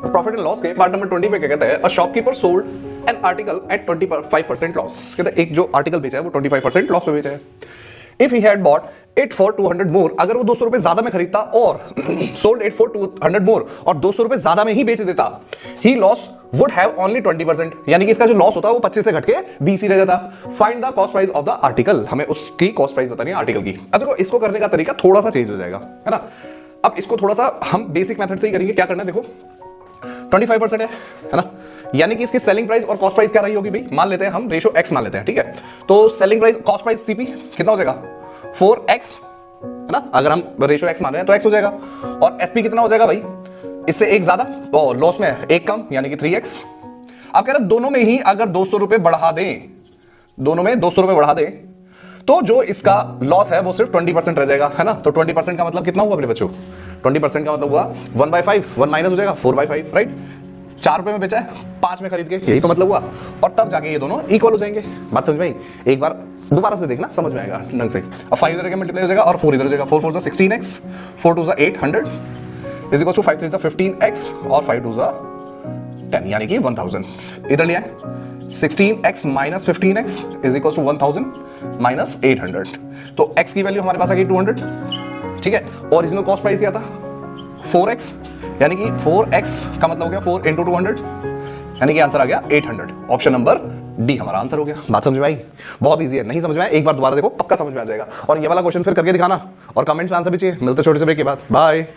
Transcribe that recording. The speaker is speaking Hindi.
प्रॉफिट एंड लॉस के पार्ट नंबर 20 पे क्या कहता है, a shopkeeper sold an article at 25% loss. कहता है एक जो आर्टिकल बेचा है वो 25% लॉस पे बेचा है। If he had bought it for 200 मोर, अगर वो 200 रुपए ज्यादा में खरीदता और सोल्ड इट फॉर 200 मोर और 200 रुपए ज्यादा में ही बेच देता, ही लॉस वुड हैव ओनली 20%, यानी कि इसका जो लॉस होता है वो 25 से घट के 20 ही रह जाता। Find the cost price of the article, हमें उसकी कॉस्ट प्राइस बतानी है आर्टिकल की। अब देखो इसको करने का तरीका थोड़ा सा चेंज हो जाएगा, है ना। अब इसको थोड़ा सा हम बेसिक मेथड से ही करेंगे। क्या करना है, देखो 25% है ना, यानी कि इसकी सेलिंग प्राइस और कॉस्ट प्राइस क्या रही होगी भाई, मान लेते हैं हम रेशो x मान लेते हैं, ठीक है। तो selling price cost price CP कितना हो जाएगा 4x, है ना, अगर हम रेशो x मान रहे हैं तो x हो जाएगा। और एसपी कितना हो जाएगा भाई, इससे एक ज्यादा और लॉस में एक कम, यानी कि 3x। आप कह रहे दोनों में ही अगर 200 रुपए बढ़ा दें, दोनों में 200 रुपए बढ़ा दें, तो जो इसका लॉस है वो सिर्फ 20% रह जाएगा, है ना। तो 20% का मतलब कितना हुआ अपने बच्चों, 20% का मतलब हुआ 1/5, 1 माइनस हो जाएगा 4/5, राइट। 4 रुपए में बेचा है 5 में खरीद के, यही तो मतलब हुआ। और तब जाके ये दोनों इक्वल हो जाएंगे। बात समझ में आई, एक बार दोबारा से देखना, समझ में आएगा ढंग से। अब 5 इधर के मल्टीप्लाई हो जाएगा और 4 इधर हो जाएगा। 4 4 16x, 4 2 800 is equal to 5 3 15x और 5 2 10, यानी कि 1000। इधर लिया है 16x minus 15x is equal to 1000 minus 800। तो x की वैल्यू हमारे पास आ गई 200, ठीक है। ओरिजिनल कॉस्ट प्राइस क्या था 4x, यानी कि 4x का मतलब हो गया 4 इंटू 200, यानी कि आंसर आ गया 800। ऑप्शन नंबर डी हमारा आंसर हो गया। बात समझ में आई, बहुत इजी है, नहीं समझ में आया एक बार दोबारा देखो, पक्का समझ में आ जाएगा। और ये वाला क्वेश्चन फिर करके दिखाना और कमेंट्स में आंसर भी चाहिए। मिलते छोटे से ब्रेक के बाद, बाय।